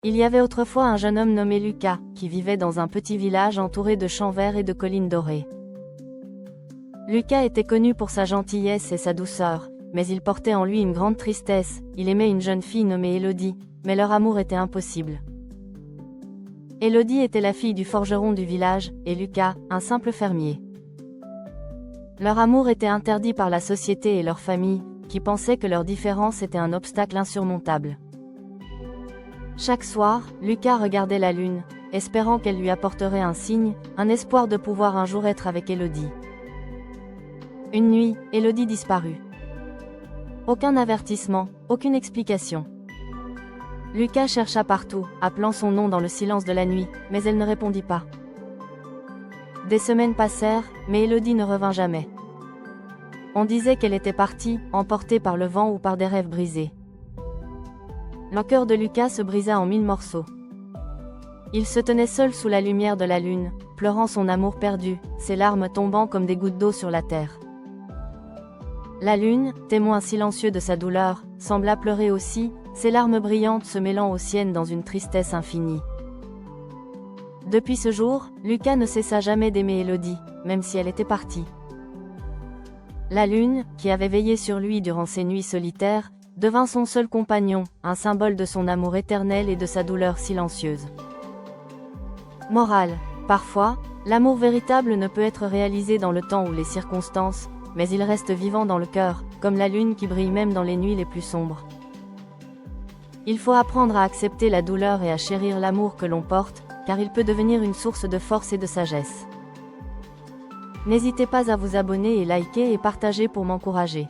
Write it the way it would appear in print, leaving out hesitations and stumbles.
Il y avait autrefois un jeune homme nommé Lucas, qui vivait dans un petit village entouré de champs verts et de collines dorées. Lucas était connu pour sa gentillesse et sa douceur, mais il portait en lui une grande tristesse. Il aimait une jeune fille nommée Élodie, mais leur amour était impossible. Élodie était la fille du forgeron du village, et Lucas, un simple fermier. Leur amour était interdit par la société et leur famille, qui pensaient que leur différence était un obstacle insurmontable. Chaque soir, Lucas regardait la lune, espérant qu'elle lui apporterait un signe, un espoir de pouvoir un jour être avec Élodie. Une nuit, Élodie disparut. Aucun avertissement, aucune explication. Lucas chercha partout, appelant son nom dans le silence de la nuit, mais elle ne répondit pas. Des semaines passèrent, mais Élodie ne revint jamais. On disait qu'elle était partie, emportée par le vent ou par des rêves brisés. Le cœur de Lucas se brisa en 1000 morceaux. Il se tenait seul sous la lumière de la lune, pleurant son amour perdu, ses larmes tombant comme des gouttes d'eau sur la terre. La lune, témoin silencieux de sa douleur, sembla pleurer aussi, ses larmes brillantes se mêlant aux siennes dans une tristesse infinie. Depuis ce jour, Lucas ne cessa jamais d'aimer Élodie, même si elle était partie. La lune, qui avait veillé sur lui durant ses nuits solitaires, devint son seul compagnon, un symbole de son amour éternel et de sa douleur silencieuse. Morale. Parfois, l'amour véritable ne peut être réalisé dans le temps ou les circonstances, mais il reste vivant dans le cœur, comme la lune qui brille même dans les nuits les plus sombres. Il faut apprendre à accepter la douleur et à chérir l'amour que l'on porte, car il peut devenir une source de force et de sagesse. N'hésitez pas à vous abonner et liker et partager pour m'encourager.